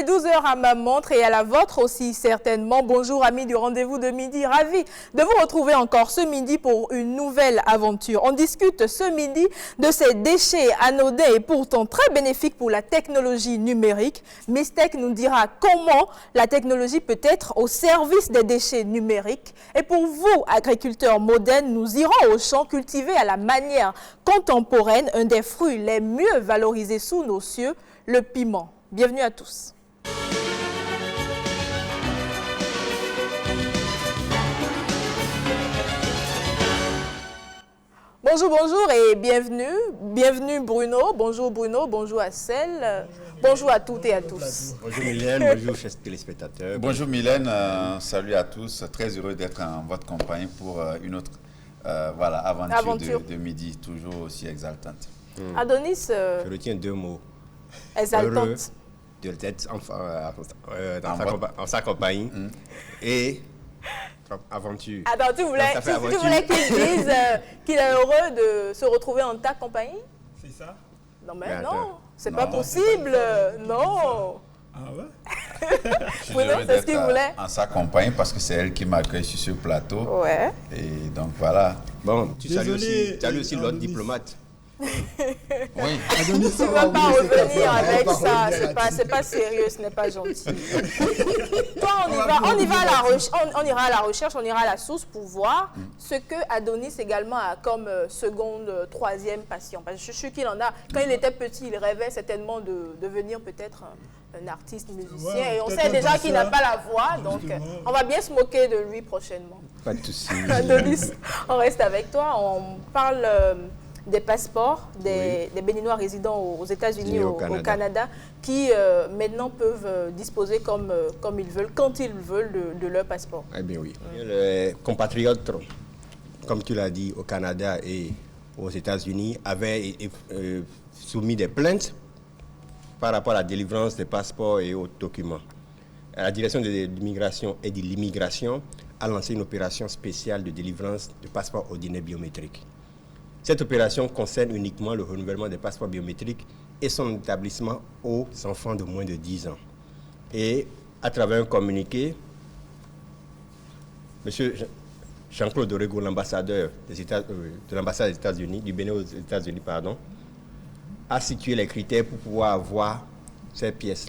12 heures à ma montre et à la vôtre aussi certainement. Bonjour amis du rendez-vous de midi, ravi de vous retrouver encore ce midi pour une nouvelle aventure. On discute ce midi de ces déchets anodins et pourtant très bénéfiques pour la technologie numérique. Mystech nous dira comment la technologie peut être au service des déchets numériques. Et pour vous, agriculteurs modernes, nous irons au champ cultiver à la manière contemporaine un des fruits les mieux valorisés sous nos cieux, le piment. Bienvenue à tous. Bonjour, bonjour et bienvenue. Bienvenue Bruno. Bonjour Bruno, bonjour Assel. Bonjour à toutes et à tous. Bonjour Mylène, bonjour chers téléspectateurs. Bonjour Mylène, salut à tous. Très heureux d'être en votre compagnie pour une autre aventure de midi, toujours aussi exaltante. Adonis, je retiens deux mots. Exaltante. Heureux d'être en sa compagnie et aventure. Attends, tu voulais qu'il dise qu'il est heureux de se retrouver en ta compagnie? C'est ça? Non mais non, c'est pas possible. Non. Ah ouais? Bruno, c'est ce qu'il voulait. En sa compagnie parce que c'est elle qui m'accueille sur ce plateau. Ouais. Et donc voilà. Bon, tu salues aussi l'autre diplomate. Oui. Tu ne vas pas revenir avec ça, c'est pas sérieux, ce n'est pas gentil. Toi, on ira à la recherche, on ira à la source pour voir ce que Adonis également a comme seconde, troisième passion. Parce que je suis sûr qu'il en a. Quand il était petit, il rêvait certainement de devenir peut-être un artiste musicien. Ouais, et on sait déjà qu'il n'a pas la voix, donc on va bien se moquer de lui prochainement. Pas de soucis. Adonis, on reste avec toi. On parle des passeports des Béninois résidant aux États-Unis et au Canada qui maintenant peuvent disposer comme ils veulent, quand ils veulent, de leur passeport. Eh bien oui. Les compatriotes, comme tu l'as dit, au Canada et aux États-Unis, avaient soumis des plaintes par rapport à la délivrance des passeports et autres documents. La direction de l'immigration et de l'immigration a lancé une opération spéciale de délivrance de passeports ordinaires biométriques. Cette opération concerne uniquement le renouvellement des passeports biométriques et son établissement aux enfants de moins de 10 ans. Et à travers un communiqué, M. Jean-Claude Orego, l'ambassadeur de l'ambassade des États-Unis, du Bénin aux États-Unis, a situé les critères pour pouvoir avoir ces pièces.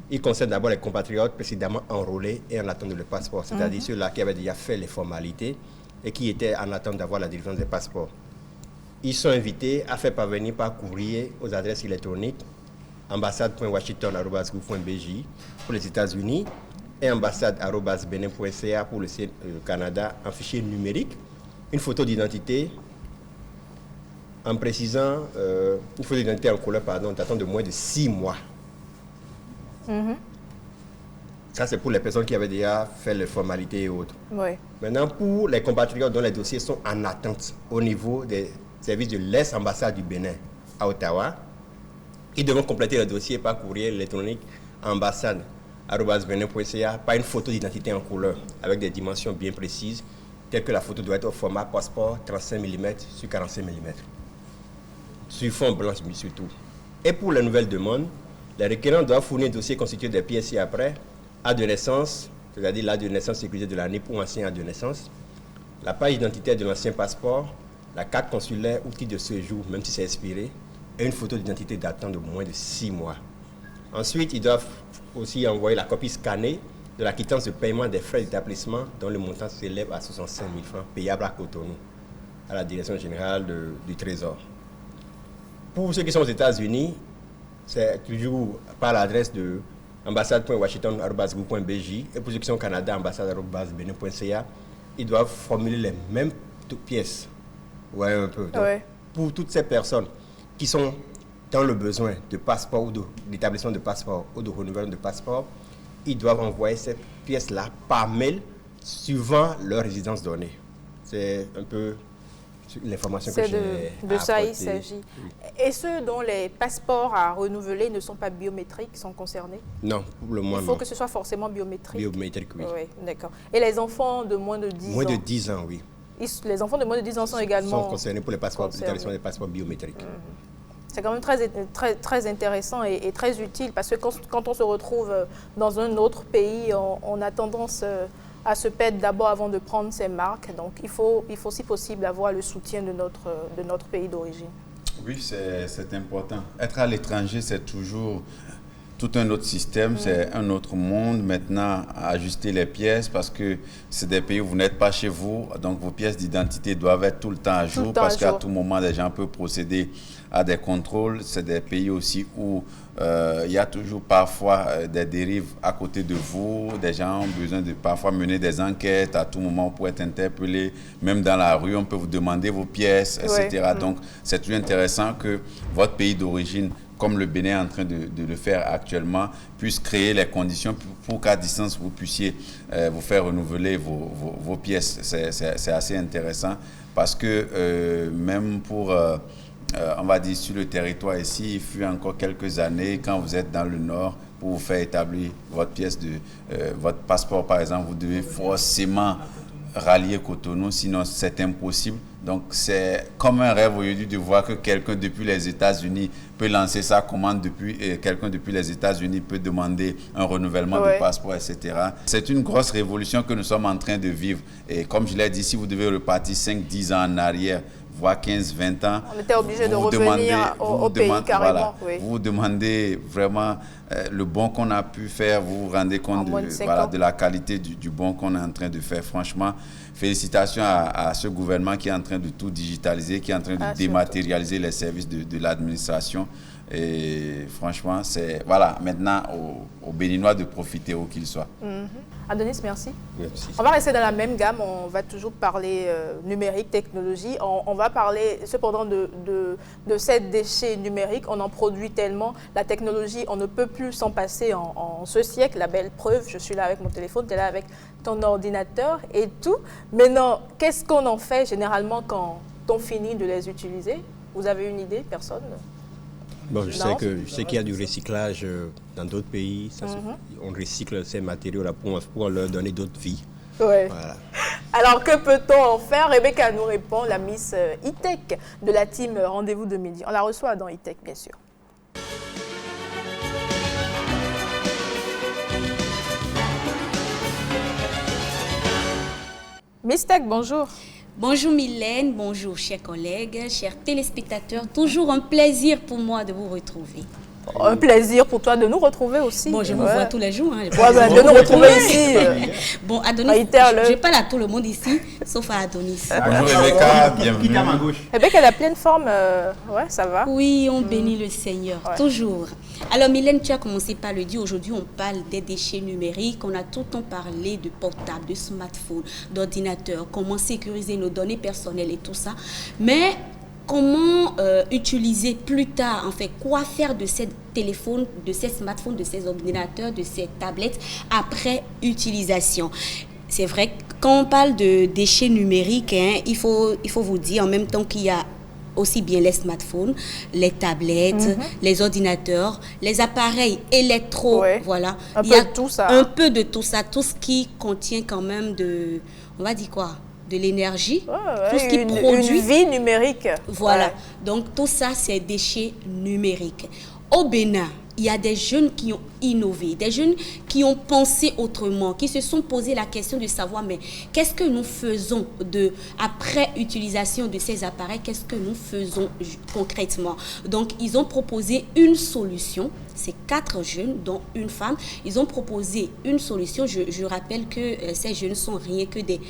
Il concerne d'abord les compatriotes précédemment enrôlés et en attente de leur passeport, c'est-à-dire ceux-là qui avaient déjà fait les formalités et qui étaient en attente d'avoir la délivrance des passeports. Ils sont invités à faire parvenir par courrier aux adresses électroniques ambassade.washington@gouv.bj pour les États-Unis et ambassade@benin.ca pour le Canada en fichier numérique, une photo d'identité en précisant une photo d'identité en couleur, datant de moins de 6 mois. Ça, c'est pour les personnes qui avaient déjà fait les formalités et autres. Oui. Maintenant, pour les compatriotes dont les dossiers sont en attente au niveau des services de l'ex-ambassade du Bénin à Ottawa, ils devront compléter le dossier par courrier électronique ambassade@benin.ca par une photo d'identité en couleur avec des dimensions bien précises, telles que la photo doit être au format passeport 35 mm sur 45 mm, sur fond blanc surtout. Et pour les nouvelles demandes, les requérants doivent fournir un dossier constitué des pièces ci-après, acte de naissance, c'est-à-dire l'acte de naissance sécurisé de l'année pour ancien acte de naissance, la page identitaire de l'ancien passeport, la carte consulaire ou titre de séjour, même si c'est expiré, et une photo d'identité datant de moins de 6 mois. Ensuite, ils doivent aussi envoyer la copie scannée de la quittance de paiement des frais d'établissement dont le montant s'élève à 65 000 francs payables à Cotonou, à la Direction générale du Trésor. Pour ceux qui sont aux États-Unis, c'est toujours par l'adresse de ambassade.washington@gouv.bj et pour ceux qui sont au Canada, ambassade@benin.ca, ils doivent formuler les mêmes pièces. Ouais, un peu. Donc, pour toutes ces personnes qui sont dans le besoin de passeport ou d'établissement de passeport ou de renouvellement de passeport, ils doivent envoyer ces pièces-là par mail suivant leur résidence donnée. C'est un peu l'information que j'ai de ça apportée. il s'agit. Et ceux dont les passeports à renouveler ne sont pas biométriques sont concernés? Non, pour le moment, il faut que ce soit forcément biométrique. Biométrique, oui. Oui, d'accord. Et les enfants de moins de 10 ans? Moins de 10 ans, oui. Les enfants de moins de 10 ans sont également concernés pour les passeports, l'établissement des passeports biométriques. C'est quand même très intéressant et très utile parce que quand on se retrouve dans un autre pays, on a tendance à se perdre d'abord avant de prendre ses marques. Donc, il faut si possible avoir le soutien de notre pays d'origine. Oui, c'est important. Être à l'étranger, c'est toujours tout un autre système, c'est un autre monde. Maintenant, ajuster les pièces parce que c'est des pays où vous n'êtes pas chez vous. Donc, vos pièces d'identité doivent être tout le temps à jour parce qu'à tout moment, les gens peuvent procéder à des contrôles. C'est des pays aussi où il y a toujours parfois des dérives à côté de vous. Des gens ont besoin de parfois mener des enquêtes. À tout moment, pour être interpellé. Même dans la rue, on peut vous demander vos pièces, etc. Donc, c'est toujours intéressant que votre pays d'origine, comme le Bénin est en train de le faire actuellement, puisse créer les conditions pour qu'à distance, vous puissiez vous faire renouveler vos pièces. C'est assez intéressant parce que même pour, on va dire, sur le territoire ici, il fut encore quelques années, quand vous êtes dans le nord, pour vous faire établir votre pièce votre passeport, par exemple, vous devez forcément rallier Cotonou, sinon c'est impossible. Donc c'est comme un rêve aujourd'hui de voir que quelqu'un depuis les États-Unis peut lancer sa commande quelqu'un depuis les États-Unis peut demander un renouvellement de passeport, etc. C'est une grosse révolution que nous sommes en train de vivre. Et comme je l'ai dit, si vous devez repartir 5-10 ans en arrière, voire 15-20 ans, on était obligé de revenir au pays carrément. Voilà, vous demandez vraiment le bon qu'on a pu faire, vous vous rendez compte de la qualité du bon qu'on est en train de faire. Franchement, félicitations à ce gouvernement qui est en train de tout digitaliser, qui est en train de dématérialiser les services de l'administration. Et franchement, c'est maintenant aux Béninois de profiter où qu'ils soient. Adonis, merci. Merci. On va rester dans la même gamme, on va toujours parler numérique, technologie. On va parler cependant de ces déchets numériques. On en produit tellement. La technologie, on ne peut plus s'en passer en ce siècle. La belle preuve, je suis là avec mon téléphone, tu es là avec ton ordinateur et tout. Maintenant, qu'est-ce qu'on en fait généralement quand on finit de les utiliser? Vous avez une idée, personne? Bon, je sais qu'il y a du recyclage dans d'autres pays. On recycle ces matériaux-là pour leur donner d'autres vies. Ouais. Voilà. Alors, que peut-on en faire? Rebecca nous répond, la Miss E-Tech de la team Rendez-vous de midi. On la reçoit dans E-Tech, bien sûr. Miss Tech, bonjour. Bonjour Mylène, bonjour chers collègues, chers téléspectateurs. Toujours un plaisir pour moi de vous retrouver. Un plaisir pour toi de nous retrouver aussi. Bon, je me vois tous les jours. Hein, de nous retrouver ici. Bon, Adonis, je parle à tout le monde ici, sauf à Adonis. Bonjour Rebecca, bienvenue. Rebecca, elle a pleine forme. Ouais, ça va. Oui, on bénit le Seigneur, toujours. Alors Mylène, tu as commencé par le dire. Aujourd'hui, on parle des déchets numériques. On a tout le temps parlé de portables, de smartphones, d'ordinateurs, comment sécuriser nos données personnelles et tout ça. Mais comment utiliser plus tard, en fait, quoi faire de ces téléphones, de ces smartphones, de ces ordinateurs, de ces tablettes après utilisation. C'est vrai que quand on parle de déchets numériques, hein, il faut vous dire en même temps qu'il y a aussi bien les smartphones, les tablettes, les ordinateurs, les appareils électro, voilà. Il y a tout ça. Un peu de tout ça, tout ce qui contient quand même de, on va dire quoi, de l'énergie, tout ce qui produit. Une vie numérique. Voilà, donc tout ça, c'est déchets numériques. Au Bénin, il y a des jeunes qui ont innové, des jeunes qui ont pensé autrement, qui se sont posé la question de savoir, mais qu'est-ce que nous faisons après utilisation de ces appareils, qu'est-ce que nous faisons concrètement? Donc, ils ont proposé une solution. C'est 4 jeunes, dont une femme. Ils ont proposé une solution. Je rappelle que ces jeunes ne sont rien que des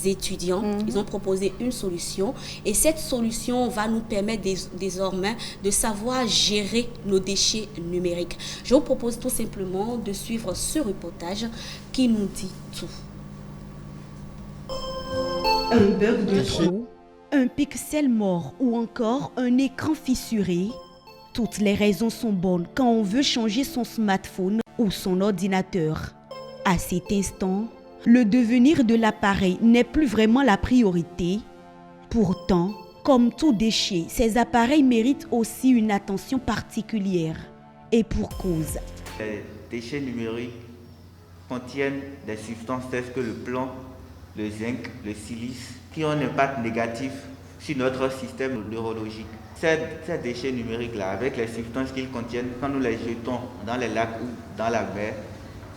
étudiants. Ils ont proposé une solution. Et cette solution va nous permettre désormais de savoir gérer nos déchets numériques. Je vous propose tout simplement de suivre ce reportage qui nous dit tout. Un bug de trop, un pixel mort ou encore un écran fissuré. Toutes les raisons sont bonnes quand on veut changer son smartphone ou son ordinateur. À cet instant, le devenir de l'appareil n'est plus vraiment la priorité. Pourtant, comme tout déchet, ces appareils méritent aussi une attention particulière. Et pour cause. Les déchets numériques contiennent des substances telles que le plomb, le zinc, le silice, qui ont un impact négatif sur notre système neurologique. Ces déchets numériques-là, avec les substances qu'ils contiennent, quand nous les jetons dans les lacs ou dans la mer,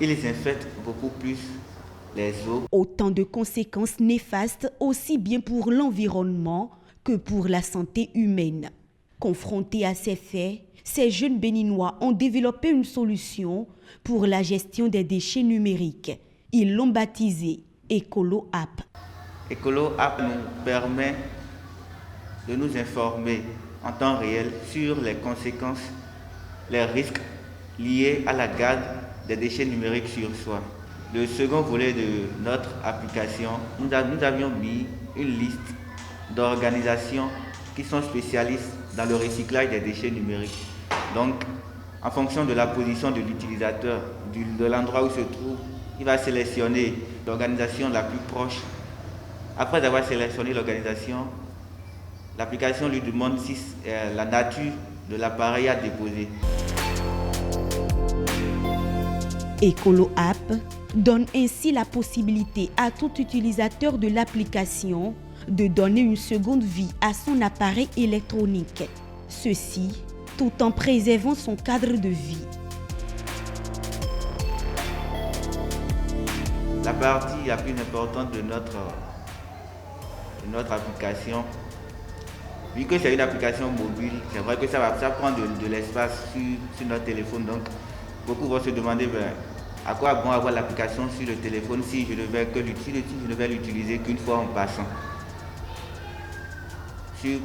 ils infectent beaucoup plus les eaux. Autant de conséquences néfastes aussi bien pour l'environnement que pour la santé humaine. Confrontés à ces faits, ces jeunes Béninois ont développé une solution pour la gestion des déchets numériques. Ils l'ont baptisé Écolo App. Écolo App nous permet de nous informer en temps réel sur les conséquences, les risques liés à la garde des déchets numériques sur soi. Le second volet de notre application, nous avions mis une liste d'organisations qui sont spécialistes dans le recyclage des déchets numériques. Donc, en fonction de la position de l'utilisateur, de l'endroit où se trouve, il va sélectionner l'organisation la plus proche. Après avoir sélectionné l'organisation, l'application lui demande si la nature de l'appareil à déposer. Écolo App donne ainsi la possibilité à tout utilisateur de l'application de donner une seconde vie à son appareil électronique. Ceci tout en préservant son cadre de vie. La partie la plus importante de notre application, vu que c'est une application mobile, c'est vrai que ça prend de l'espace sur notre téléphone. Donc, beaucoup vont se demander à quoi bon avoir l'application sur le téléphone si je ne vais l'utiliser qu'une fois en passant.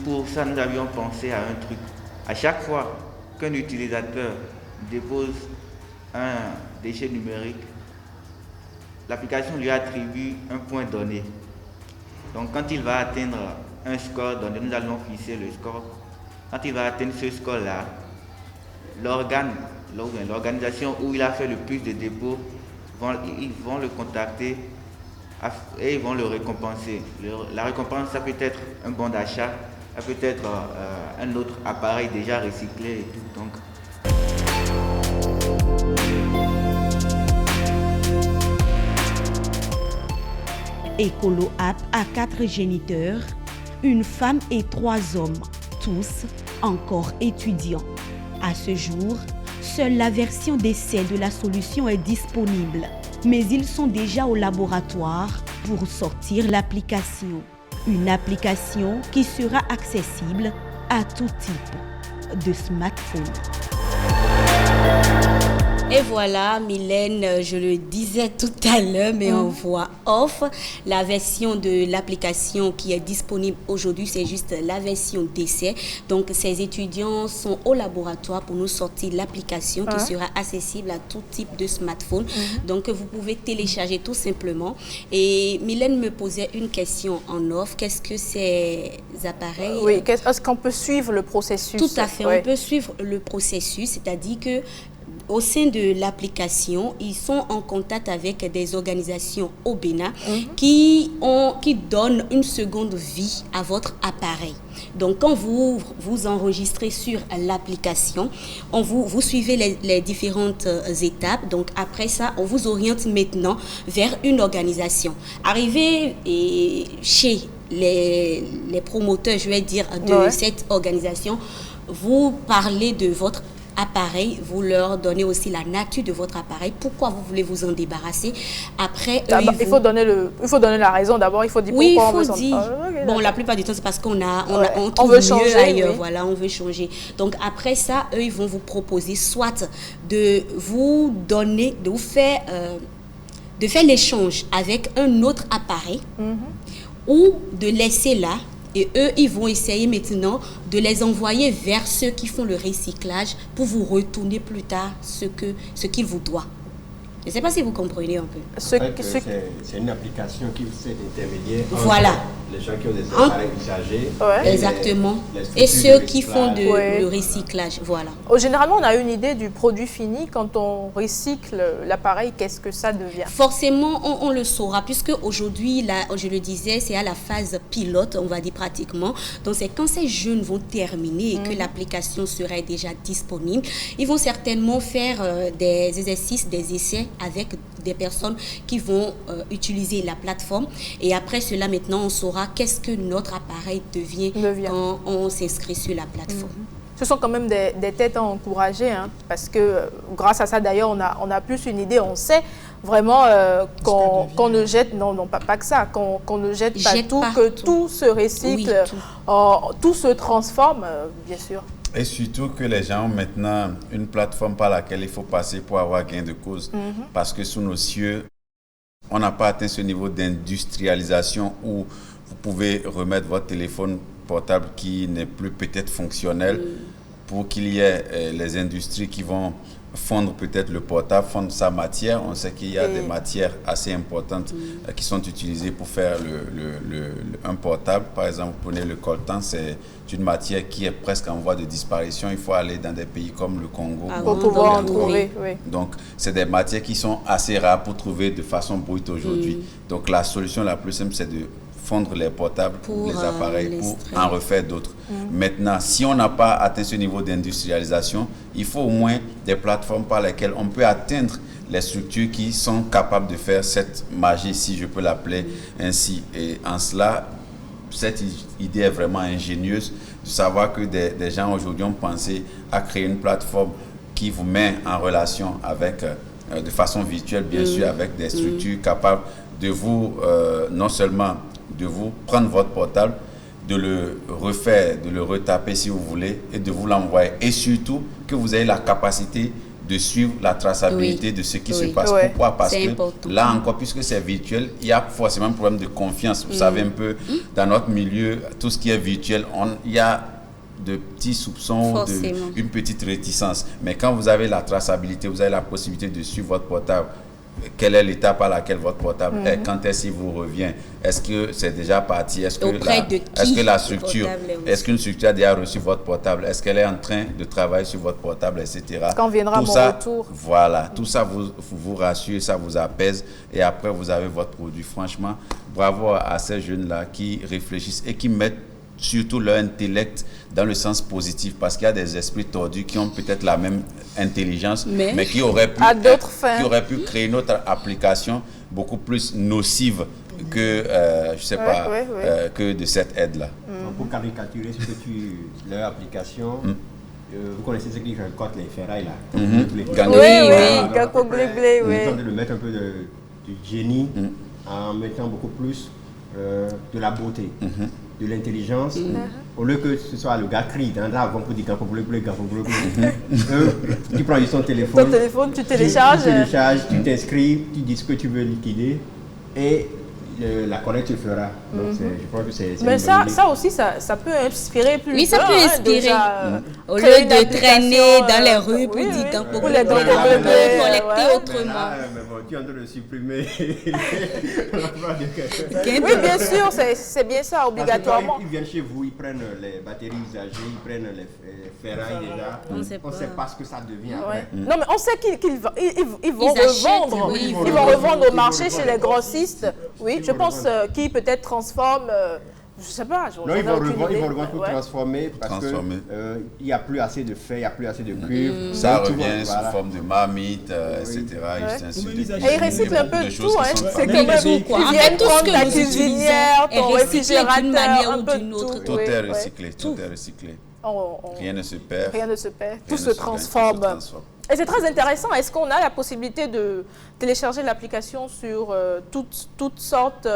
Pour ça, nous avions pensé à un truc. À chaque fois qu'un utilisateur dépose un déchet numérique, l'application lui attribue un point donné. Donc quand il va atteindre un score donné, nous allons fixer le score. Quand il va atteindre ce score-là, l'organisation où il a fait le plus de dépôts, ils vont le contacter et ils vont le récompenser. La récompense, ça peut être un bon d'achat, ça peut être un autre appareil déjà recyclé et tout. Donc, Écolo App a 4 géniteurs, une femme et 3 hommes, tous encore étudiants. À ce jour, seule la version d'essai de la solution est disponible, mais ils sont déjà au laboratoire pour sortir l'application. Une application qui sera accessible à tout type de smartphone. Et voilà, Mylène, je le disais tout à l'heure, mais en voix off, la version de l'application qui est disponible aujourd'hui, c'est juste la version d'essai. Donc, ces étudiants sont au laboratoire pour nous sortir l'application qui sera accessible à tout type de smartphone. Donc, vous pouvez télécharger tout simplement. Et Mylène me posait une question en off. Qu'est-ce que ces appareils... Oui, est-ce qu'on peut suivre le processus? Tout à fait, on peut suivre le processus, c'est-à-dire que au sein de l'application, ils sont en contact avec des organisations au Bénin qui donnent une seconde vie à votre appareil. Donc, quand vous enregistrez sur l'application, vous suivez les différentes étapes. Donc, après ça, on vous oriente maintenant vers une organisation. Arrivé chez les promoteurs, je vais dire, de cette organisation, vous parlez de votre appareil, vous leur donnez aussi la nature de votre appareil, pourquoi vous voulez vous en débarrasser. Après, il faut donner la raison d'abord, il faut dire pourquoi on veut s'en débarrasser. Bon, la plupart du temps, c'est parce qu'on veut changer ailleurs, voilà, on veut changer. Donc après ça, eux, ils vont vous proposer soit de vous donner, de faire l'échange avec un autre appareil ou de laisser là. Et eux, ils vont essayer maintenant de les envoyer vers ceux qui font le recyclage pour vous retourner plus tard ce qu'ils vous doivent. Je ne sais pas si vous comprenez un peu. C'est une application qui fait d'intermédiaire voilà. Les gens qui ont des appareils usagés. Exactement. Et ceux qui font le recyclage. Voilà. Généralement, on a une idée du produit fini. Quand on recycle l'appareil, qu'est-ce que ça devient? Forcément, on le saura, puisque aujourd'hui, là, je le disais, c'est à la phase pilote, on va dire pratiquement. Donc, c'est quand ces jeunes vont terminer et que l'application serait déjà disponible, ils vont certainement faire des exercices, des essais avec des personnes qui vont utiliser la plateforme. Et après cela, maintenant, on saura qu'est-ce que notre appareil devient quand on s'inscrit sur la plateforme. Ce sont quand même des têtes à encourager, hein, parce que grâce à ça, d'ailleurs, on a plus une idée, on sait vraiment qu'on ne jette, non, pas que ça, qu'on ne jette pas tout, que tout se recycle, oui, tout se transforme, bien sûr. Et surtout que les gens ont maintenant une plateforme par laquelle il faut passer pour avoir gain de cause. Parce que sous nos cieux, on n'a pas atteint ce niveau d'industrialisation où vous pouvez remettre votre téléphone portable qui n'est plus peut-être fonctionnel pour qu'il y ait les industries qui vont fondre peut-être le portable, fondre sa matière. On sait qu'il y a des matières assez importantes qui sont utilisées pour faire un portable. Par exemple, vous prenez le coltan, c'est une matière qui est presque en voie de disparition. Il faut aller dans des pays comme le Congo pour pouvoir en trouver. Oui. Donc, c'est des matières qui sont assez rares pour trouver de façon brute aujourd'hui. Donc, la solution la plus simple, c'est de fondre les portables, les appareils, pour en refaire d'autres. Maintenant, si on n'a pas atteint ce niveau d'industrialisation, il faut au moins des plateformes par lesquelles on peut atteindre les structures qui sont capables de faire cette magie, si je peux l'appeler ainsi. Et en cela, cette idée est vraiment ingénieuse de savoir que des gens aujourd'hui ont pensé à créer une plateforme qui vous met en relation avec, de façon virtuelle, bien sûr, avec des structures capables de vous, non seulement de vous prendre votre portable, de le refaire, de le retaper si vous voulez et de vous l'envoyer. Et surtout, que vous ayez la capacité de suivre la traçabilité de ce qui se passe. Pourquoi? Parce que important. Là encore, puisque c'est virtuel, il y a forcément un problème de confiance. Vous savez un peu, dans notre milieu, tout ce qui est virtuel, il y a de petits soupçons, une petite réticence. Mais quand vous avez la traçabilité, vous avez la possibilité de suivre votre portable. Quelle est l'étape à laquelle votre portable est? Quand est-ce qu'il vous revient? Est-ce que c'est déjà parti? Est-ce que la structure, est-ce qu'une structure a déjà reçu votre portable? Est-ce qu'elle est en train de travailler sur votre portable, etc. Quand viendra mon retour. Voilà, tout ça vous rassure, ça vous apaise et après vous avez votre produit. Franchement, bravo à ces jeunes-là qui réfléchissent et qui mettent surtout leur intellect dans le sens positif, parce qu'il y a des esprits tordus qui ont peut-être la même intelligence, mais qui auraient pu créer une autre application beaucoup plus nocive que, je sais pas, que de cette aide-là. Pour caricaturer leur application, vous connaissez ce qui récolte les ferrailles là. Oui, Gakpo Blé, oui. Ils tentent de mettre un peu du génie en mettant beaucoup plus de la beauté. De l'intelligence, au lieu que ce soit le gars crie dans la pour dire Gakpo Blé, tu prends juste ton téléphone. Ton téléphone, tu télécharges. Tu t'inscris, tu dis ce que tu veux liquider et la collecte se fera. Donc je pense que c'est mais ça aussi, ça peut inspirer plus. Oui, ça peut inspirer. Au lieu de traîner dans les rues pour dire Gakpo Blé, collecter autrement. Mais bon, tu es en train de supprimer. Oui, bien sûr, c'est bien ça, obligatoirement. Ils viennent chez vous, ils prennent les batteries usagées, ils prennent les ferrailles déjà. On ne sait pas ce que ça devient après. Non, mais on sait qu'ils vont revendre. Ils vont revendre au marché chez les grossistes. Oui, je pense qu'ils peut-être transforment. Je sais pas. Non, ils vont revendre tout transformer parce qu'il n'y a plus assez de fer, il n'y a plus assez de cuivre. Ça revient sous forme de marmite, etc. Et ils recyclent un peu tout. C'est comme ils viennent prendre ta cuisinière, ton réfrigérateur, un peu tout. Tout est recyclé, tout est recyclé. Rien ne se perd. Rien ne se perd. Tout se transforme. Et c'est très intéressant. Est-ce qu'on a la possibilité de télécharger l'application sur toutes sortes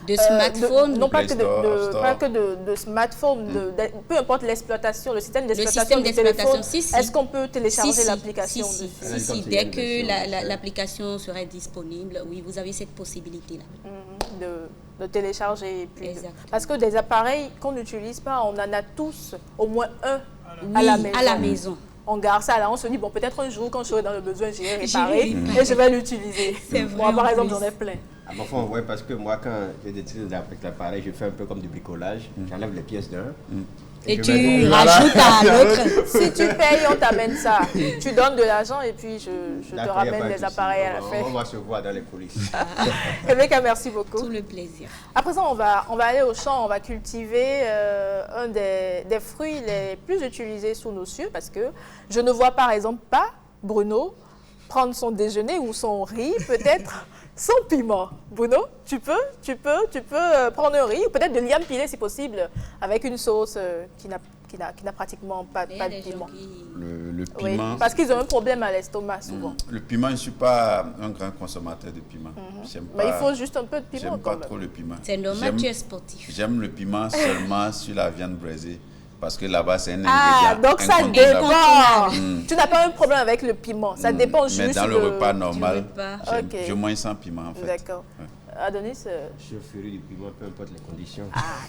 de smartphones? Non, pas que de smartphones, peu importe l'exploitation, le système d'exploitation du téléphone. Est-ce qu'on peut télécharger l'application Si, dès que l'application serait disponible, oui, vous avez cette possibilité-là. De télécharger. Parce que des appareils qu'on n'utilise pas, on en a tous au moins un à la maison. On garde ça là, on se dit, bon, peut-être un jour, quand je serai dans le besoin, j'irai réparer et je vais l'utiliser. Moi, par exemple, j'en ai plein. Oui, parce que moi, quand j'ai des trucs avec l'appareil, je fais un peu comme du bricolage. J'enlève les pièces d'un. Et tu rajoutes à l'autre. Si tu payes, on t'amène ça. Tu donnes de l'argent et puis je te ramène les appareils à la fin. On va se voir dans les coulisses. Rebecca, merci beaucoup. Tout le plaisir. À présent, on va aller au champ, on va cultiver un des fruits les plus utilisés sous nos cieux parce que je ne vois par exemple pas, Bruno, prendre son déjeuner ou son riz, peut-être sans piment. Bruno, tu peux prendre un riz, ou peut-être de liam pilé si possible, avec une sauce qui n'a pratiquement pas de piment. Le Oui, piment. parce qu'ils ont un problème à l'estomac souvent. Le piment, je ne suis pas un grand consommateur de piment. Mais il faut juste un peu de piment J'aime quand pas même. trop le piment. C'est normal, tu es sportif. J'aime le piment seulement sur la viande braisée. Parce que là-bas, c'est un Ah, ingrédient donc ça incontournable. dépend. Tu n'as pas un problème avec le piment. Ça dépend juste Mais dans le repas normal, repas. Ok. je mange sans piment en fait. D'accord. Ouais. Adonis, Je ferai du piment, peu importe les conditions.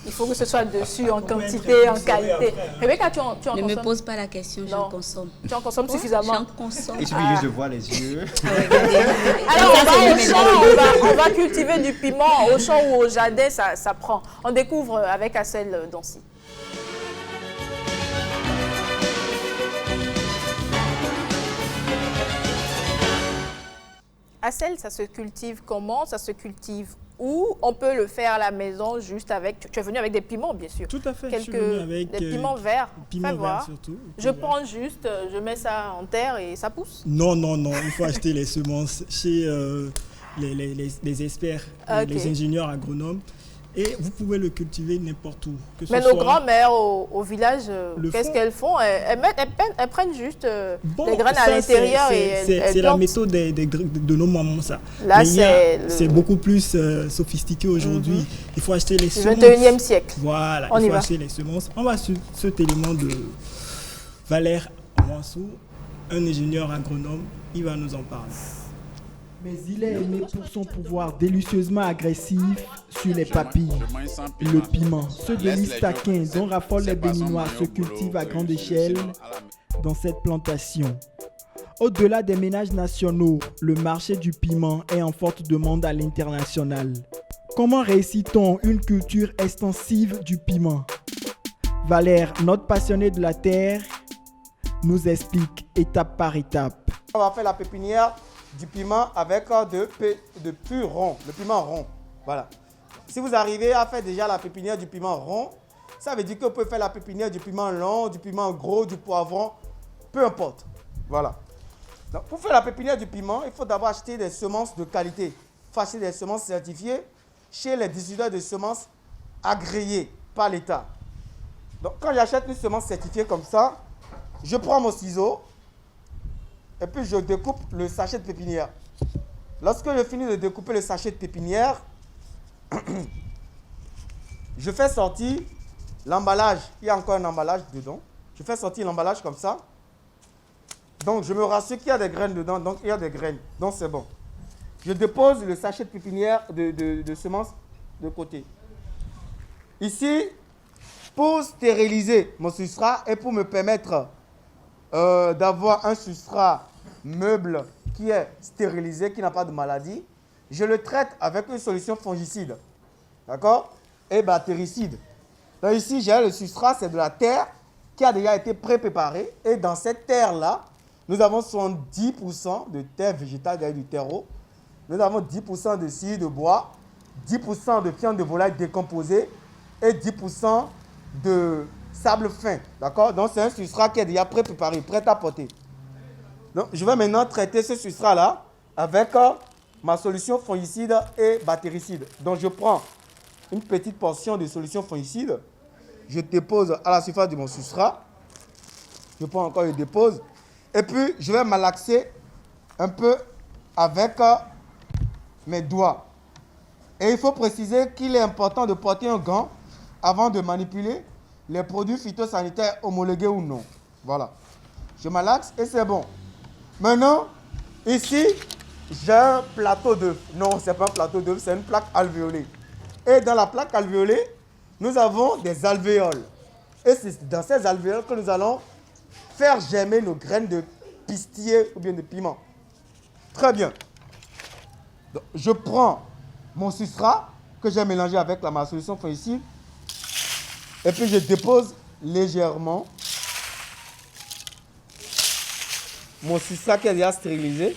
il faut que ce soit dessus en quantité, en qualité. Rebecca, tu en Ne me consommes? pose pas la question, Non. j'en consomme. Tu en consommes suffisamment? J'en consomme. Il suffit juste de voir les yeux. Alors, on va au champ, on va cultiver du piment au champ ou au jardin, ça prend. On découvre avec Assel Dancy. Assel, ça se cultive comment? Ça se cultive où? On peut le faire à la maison juste avec... Tu es venu avec des piments, bien sûr. Tout à fait. Je suis venu avec des piments verts. piments Fais verts voir. surtout. Je prends juste, je mets ça en terre et ça pousse. Non, il faut acheter les semences chez les experts, Ok. les ingénieurs agronomes. Et vous pouvez le cultiver n'importe où. Que ce Mais nos soit- grands-mères au village, Le qu'est-ce font. qu'elles font? Elles prennent juste Bon, les graines à ça, l'intérieur et elles c'est la plantent. méthode de nos mamans, ça. Là, Mais c'est beaucoup plus sophistiqué aujourd'hui. Il faut acheter les le semences. 21e siècle. Voilà, On y il faut va. acheter les semences. On va sur cet élément de Valère Amoissou, un ingénieur agronome. Il va nous en parler. Mais il est aimé pour son pouvoir délicieusement agressif sur les papilles. Le piment, ce délice taquin dont raffolent les Béninois, se cultive à grande échelle dans cette plantation. Au-delà des ménages nationaux, le marché du piment est en forte demande à l'international. Comment réussit-on une culture extensive du piment? Valère, notre passionné de la terre, nous explique étape par étape. On va faire la pépinière du piment avec de pur rond, le piment rond. Voilà. Si vous arrivez à faire déjà la pépinière du piment rond, ça veut dire que vous pouvez faire la pépinière du piment long, du piment gros, du poivron, peu importe. Voilà. Donc, pour faire la pépinière du piment, il faut d'abord acheter des semences de qualité. Il faut acheter des semences certifiées chez les distributeurs de semences agréés par l'État. Donc, quand j'achète une semence certifiée comme ça, je prends mon ciseau et puis je découpe le sachet de pépinière. Lorsque je finis de découper le sachet de pépinière, je fais sortir l'emballage. Il y a encore un emballage dedans. Je fais sortir l'emballage comme ça. Donc, je me rassure qu'il y a des graines dedans. Donc, il y a des graines. Donc, c'est bon. Je dépose le sachet de pépinière de semences de côté. Ici, pour stériliser mon substrat et pour me permettre d'avoir un substrat meuble qui est stérilisé, qui n'a pas de maladie, je le traite avec une solution fongicide, d'accord, et bactéricide. Donc ici, j'ai le substrat, c'est de la terre qui a déjà été pré-préparée. Et dans cette terre-là, nous avons 70% de terre végétale, du terreau. Nous avons 10% de scie de bois, 10% de fientes de volaille décomposée et 10% de sable fin, d'accord? Donc, c'est un substrat qui est déjà pré-préparé, prêt à porter. Donc, je vais maintenant traiter ce substrat-là avec ma solution fongicide et bactéricide. Donc, je prends une petite portion de solution fongicide, je dépose à la surface de mon substrat, je prends encore, je dépose, et puis je vais malaxer un peu avec mes doigts. Et il faut préciser qu'il est important de porter un gant avant de manipuler les produits phytosanitaires homologués ou non. Voilà. Je malaxe et c'est bon. Maintenant, ici, j'ai un plateau d'œuf. Non, ce n'est pas un plateau d'œuf, c'est une plaque alvéolée. Et dans la plaque alvéolée, nous avons des alvéoles. Et c'est dans ces alvéoles que nous allons faire germer nos graines de pistillier ou bien de piment. Très bien. Donc, je prends mon substrat que j'ai mélangé avec ma solution fongicide. Et puis je dépose légèrement mon substrat qui est déjà stérilisé.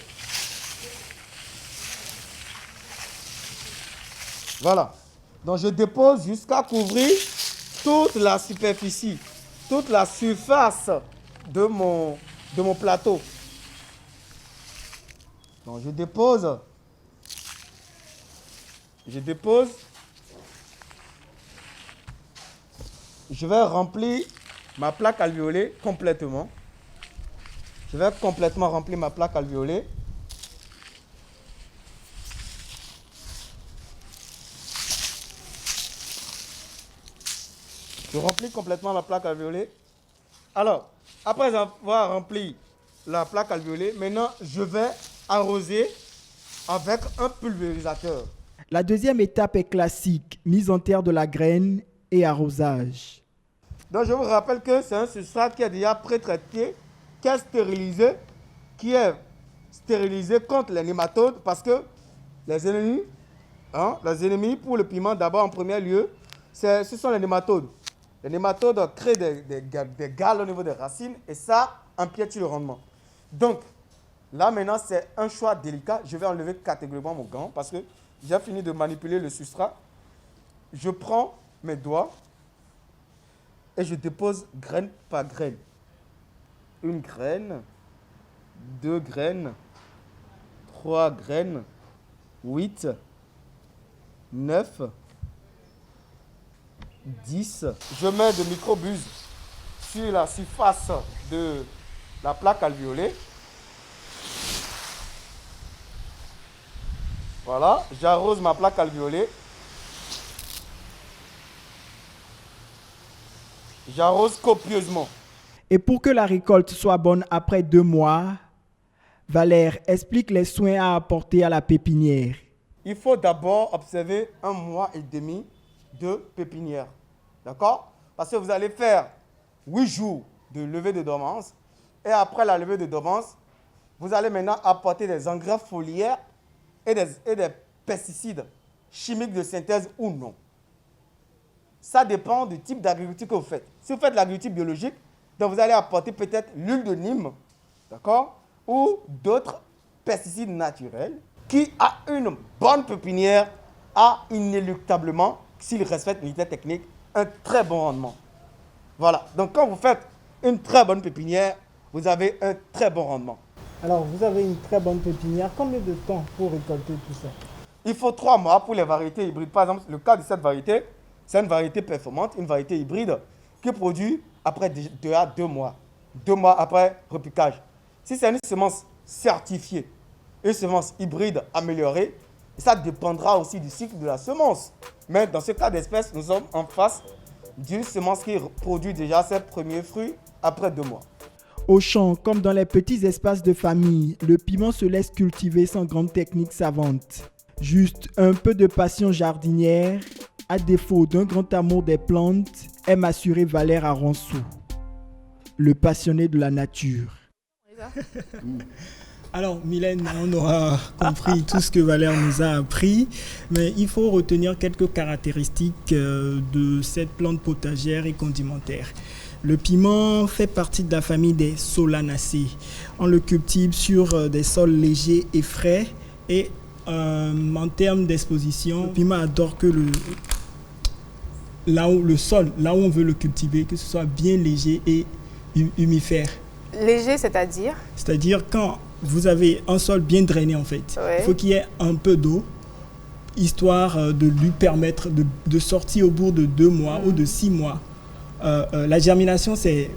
Voilà. Donc je dépose jusqu'à couvrir toute la superficie, toute la surface de mon plateau. Donc je dépose. Je vais remplir ma plaque alvéolée complètement. Je vais complètement remplir ma plaque alvéolée. Je remplis complètement la plaque alvéolée. Alors, après avoir rempli la plaque alvéolée, maintenant je vais arroser avec un pulvérisateur. La deuxième étape est classique, mise en terre de la graine et arrosage. Donc je vous rappelle que c'est un substrat qui est déjà pré-traité, qui est stérilisé contre les nématodes parce que les ennemis pour le piment, d'abord en premier lieu, ce sont les nématodes. Les nématodes créent des galles au niveau des racines et ça empiète sur le rendement. Donc, là maintenant, c'est un choix délicat. Je vais enlever catégoriquement mon gant parce que j'ai fini de manipuler le substrat. Je prends mes doigts et je dépose graine par graine. Une graine, 2 graines, 3 graines, 8, 9, 10. Je mets de microbuses sur la surface de la plaque alvéolée. Voilà, j'arrose ma plaque alvéolée. J'arrose copieusement. Et pour que la récolte soit bonne après 2 mois, Valère explique les soins à apporter à la pépinière. Il faut d'abord observer 1 mois et demi de pépinière. D'accord? Parce que vous allez faire 8 jours de levée de dormance. Et après la levée de dormance, vous allez maintenant apporter des engrais foliaires et des pesticides chimiques de synthèse ou non. Ça dépend du type d'agriculture que vous faites. Si vous faites de l'agriculture biologique, donc vous allez apporter peut-être l'huile de Nîmes, d'accord? Ou d'autres pesticides naturels qui, à une bonne pépinière, a inéluctablement, s'il respecte l'unité technique, un très bon rendement. Voilà. Donc quand vous faites une très bonne pépinière, vous avez un très bon rendement. Alors, vous avez une très bonne pépinière. Combien de temps pour récolter tout ça? Il faut 3 mois pour les variétés hybrides. Par exemple, le cas de cette variété, c'est une variété performante, une variété hybride qui produit après 2 mois. 2 mois après repiquage. Si c'est une semence certifiée, une semence hybride améliorée, ça dépendra aussi du cycle de la semence. Mais dans ce cas d'espèce, nous sommes en face d'une semence qui produit déjà ses premiers fruits après 2 mois. Au champ, comme dans les petits espaces de famille, le piment se laisse cultiver sans grande technique savante. Juste un peu de passion jardinière, à défaut d'un grand amour des plantes, aime assurer Valère Aronsou, le passionné de la nature. Alors, Mylène, on aura compris tout ce que Valère nous a appris, mais il faut retenir quelques caractéristiques de cette plante potagère et condimentaire. Le piment fait partie de la famille des solanacées. On le cultive sur des sols légers et frais et en termes d'exposition, le piment adore que là où on veut le cultiver, que ce soit bien léger et humifère. Léger, c'est-à-dire? C'est-à-dire quand vous avez un sol bien drainé en fait. Ouais. Il faut qu'il y ait un peu d'eau, histoire de lui permettre de sortir au bout de 2 mois ou de 6 mois. La germination, c'est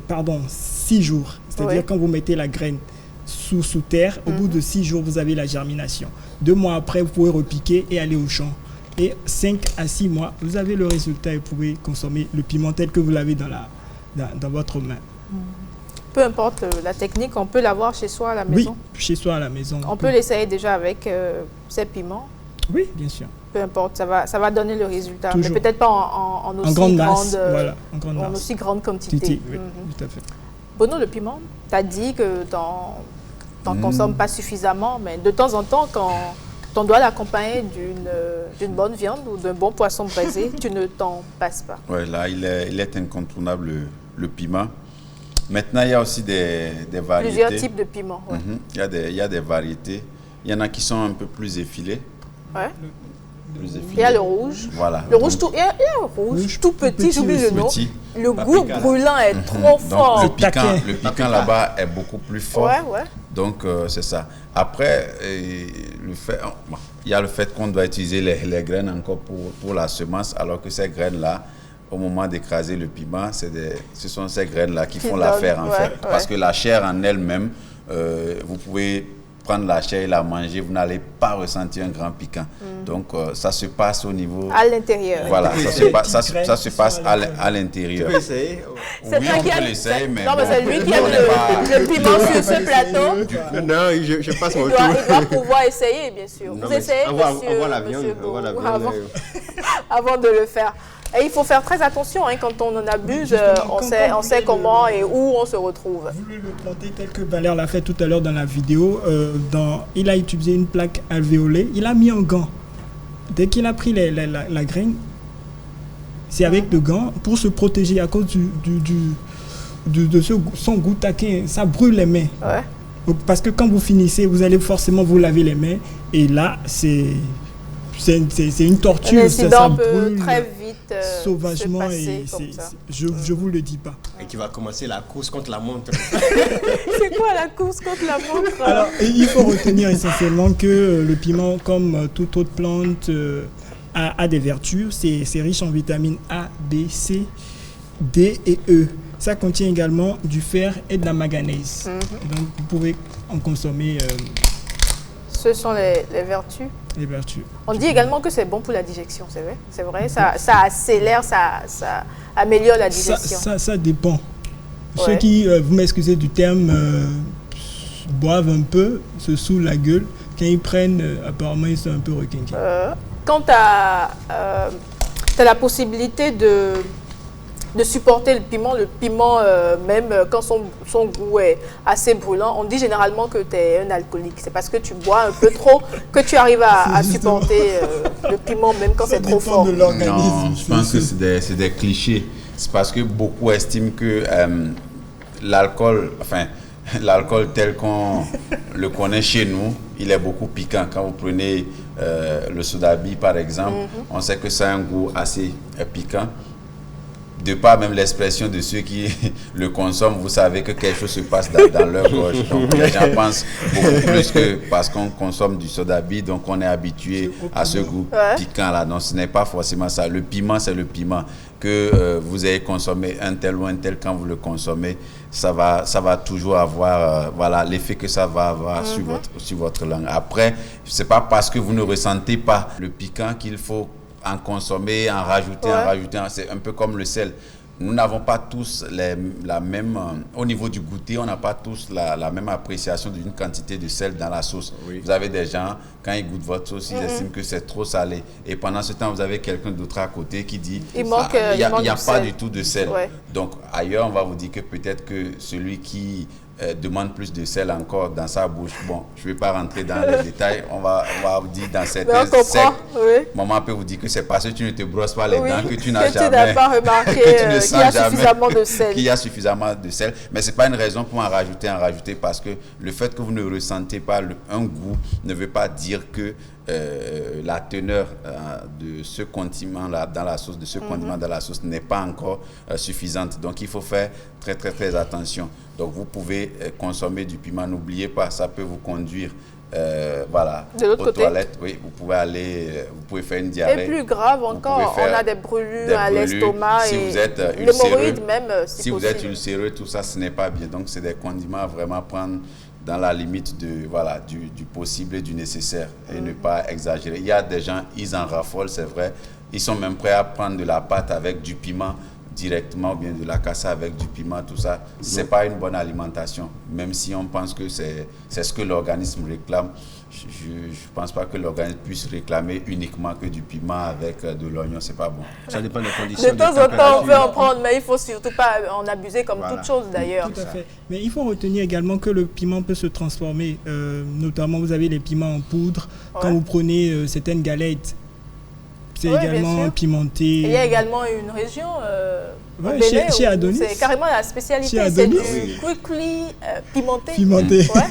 6 jours. C'est-à-dire quand vous mettez la graine sous terre, au bout de 6 jours, vous avez la germination. 2 mois après, vous pouvez repiquer et aller au champ. Et 5 à 6 mois, vous avez le résultat et vous pouvez consommer le piment tel que vous l'avez dans votre main. Peu importe la technique, on peut l'avoir chez soi à la maison? Oui, chez soi à la maison. On peut l'essayer déjà avec ces piments? Oui, bien sûr. Peu importe, ça va donner le résultat. Toujours. Mais peut-être pas en aussi grande masse. Voilà, en aussi grande quantité. Oui, tout à fait. Bono, le piment, tu as dit que tu n'en consommes pas suffisamment, mais de temps en temps, quand on doit l'accompagner d'une bonne viande ou d'un bon poisson braisé, tu ne t'en passes pas. Oui, là, il est incontournable, le piment. Maintenant, il y a aussi des variétés. Plusieurs types de piments. Ouais. Il y a des variétés. Il y en a qui sont un peu plus effilés. Ouais. Plus effilés. Il y a le rouge. Voilà. Le rouge, il y a un rouge tout petit, j'oublie le nom. Le goût brûlant est trop fort. Le piquant là-bas est beaucoup plus fort. Ouais. Donc, c'est ça. Après, il y a le fait qu'on doit utiliser les graines encore pour la semence, alors que ces graines-là, au moment d'écraser le piment, ce sont ces graines-là qui font l'affaire, en fait. Parce que la chair en elle-même, vous pouvez prendre la chair et la manger, vous n'allez pas ressentir un grand piquant. Donc, ça se passe au niveau... À l'intérieur. Voilà, ça se passe à l'intérieur. Tu peux essayer? C'est Oui, toi on qui peut aime... l'essayer, mais Non, mais bon, c'est lui qui on aime n'est pas- le piment sur ce plateau. Non, je passe mon Il tour. doit pouvoir essayer, bien sûr. Non, Vous mais essayez, on voit monsieur la viande, monsieur on voit la Gou, viande, avant de le faire. Et il faut faire très attention hein, quand on en abuse, Justement, on sait comment et où on se retrouve. Vous voulez le planter tel que Valère l'a fait tout à l'heure dans la vidéo. Il a utilisé une plaque alvéolée. Il a mis un gant. Dès qu'il a pris la graine, c'est avec le gant pour se protéger à cause de son goût taquin. Ça brûle les mains. Ouais. Parce que quand vous finissez, vous allez forcément vous laver les mains. Et là, c'est une torture. L'incident ça peut brûle très vite sauvagement se passer et comme ça. je vous le dis pas. Et tu vas commencer la course contre la montre. C'est quoi la course contre la montre? Alors, il faut retenir essentiellement que le piment, comme toute autre plante, a des vertus. C'est riche en vitamines A, B, C, D et E. Ça contient également du fer et de la manganèse. Donc, vous pouvez en consommer Ce sont les vertus. les vertus. On dit également que c'est bon pour la digestion, c'est vrai? C'est vrai, ça accélère, ça améliore la digestion. Ça dépend. Ouais. Ceux qui, vous m'excusez du terme, boivent un peu, se saoulent la gueule. Quand ils prennent, apparemment, ils sont un peu requinqués. Quand tu as la possibilité de supporter le piment même quand son goût est assez brûlant, on dit généralement que tu es un alcoolique. C'est parce que tu bois un peu trop que tu arrives à supporter le piment même quand c'est trop fort. De l'organisme. Non, je pense que c'est des clichés. C'est parce que beaucoup estiment que l'alcool tel qu'on le connaît chez nous, il est beaucoup piquant. Quand vous prenez le soda-bi par exemple, on sait que ça a un goût assez piquant. De par même l'expression de ceux qui le consomment, vous savez que quelque chose se passe dans leur gorge. Donc les gens pensent beaucoup plus que parce qu'on consomme du soda-bi, donc on est habitué à ce goût piquant là. Donc ce n'est pas forcément ça. Le piment, c'est le piment. Que vous ayez consommé un tel ou un tel, quand vous le consommez, ça va toujours avoir l'effet que ça va avoir sur votre langue. Après, c'est pas parce que vous ne ressentez pas le piquant qu'il faut en consommer, en rajouter. C'est un peu comme le sel. Nous n'avons pas tous la même... au niveau du goûter, on n'a pas tous la même appréciation d'une quantité de sel dans la sauce. Oui. Vous avez des gens, quand ils goûtent votre sauce, ils estiment que c'est trop salé. Et pendant ce temps, vous avez quelqu'un d'autre à côté qui dit il n'y a pas du tout de sel. Ouais. Donc ailleurs, on va vous dire que peut-être que celui qui demande plus de sel encore dans sa bouche. Bon, je ne vais pas rentrer dans les détails. On va vous dire dans certains maman peut vous dire que c'est parce que tu ne te brosses pas les dents que tu n'as jamais remarqué qu'il y a suffisamment de sel. Qu'il y a suffisamment de sel. Mais ce n'est pas une raison pour en rajouter parce que le fait que vous ne ressentez pas un goût ne veut pas dire que la teneur de ce condiment-là dans la sauce, condiment dans la sauce n'est pas encore suffisante. Donc, il faut faire très, très, très attention. Donc, vous pouvez consommer du piment. N'oubliez pas, ça peut vous conduire aux toilettes. Oui, vous pouvez faire une diarrhée. Et plus grave encore, on a des brûlures à l'estomac si et vous êtes l'hémorroïde même, si vous êtes ulcéreux, tout ça, ce n'est pas bien. Donc, c'est des condiments à vraiment prendre dans la limite du possible et du nécessaire et ne pas exagérer. Il y a des gens, ils en raffolent, c'est vrai. Ils sont même prêts à prendre de la pâte avec du piment directement ou bien de la cassa avec du piment, tout ça. Ce n'est pas une bonne alimentation. Même si on pense que c'est ce que l'organisme réclame, je ne pense pas que l'organisme puisse réclamer uniquement que du piment avec de l'oignon. Ce n'est pas bon. Ça dépend des conditions. De temps en temps, on peut en prendre, mais il ne faut surtout pas en abuser comme toute chose d'ailleurs. Tout à fait. Mais il faut retenir également que le piment peut se transformer. Notamment, vous avez les piments en poudre. Quand vous prenez certaines galettes, c'est également pimenté. Il y a également une région Ouais, Bénin, chez Adonis. c'est carrément la spécialité. Chez C'est du Adonis. quickly pimenté. Pimenté. Ouais.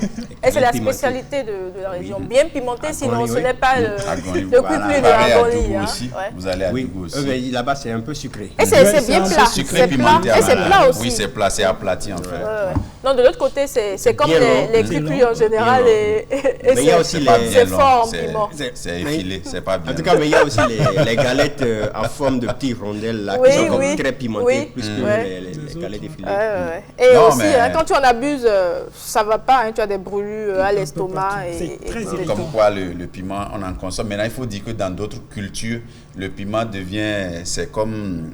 Et c'est la Pimenté. spécialité de la région. Bien pimenté, sinon Agoni, ce oui. n'est pas le Agoni, quickly voilà. de Pareil à Agoni. Dougou Hein. aussi. Ouais. Vous allez à Oui, Dougou aussi. mais là-bas, c'est un peu sucré. Et Ouais, c'est bien c'est un plat. peu Sucré C'est plat. pimenté. Et c'est plat aussi. Oui, c'est plat, c'est aplati en fait. Ouais, ouais. Non, de l'autre côté, c'est comme bien les long. quickly en général. long. Et Mais il y a aussi C'est pas les- bien c'est long, fort en c'est- piment. c'est effilé, c'est pas bien. En tout cas, mais il y a aussi les galettes en forme de petites rondelles là, Oui, qui sont comme oui. très pimentées, Oui. plus que Ouais. les galettes effilées. Ouais, ouais. Et Non, aussi, mais- hein, quand tu en abuses, ça va pas. Hein, tu as des brûlures à l'estomac. partout. Et C'est très et- irritant. Comme quoi le piment, on en consomme. Maintenant, il faut dire que dans d'autres cultures, le piment devient, c'est comme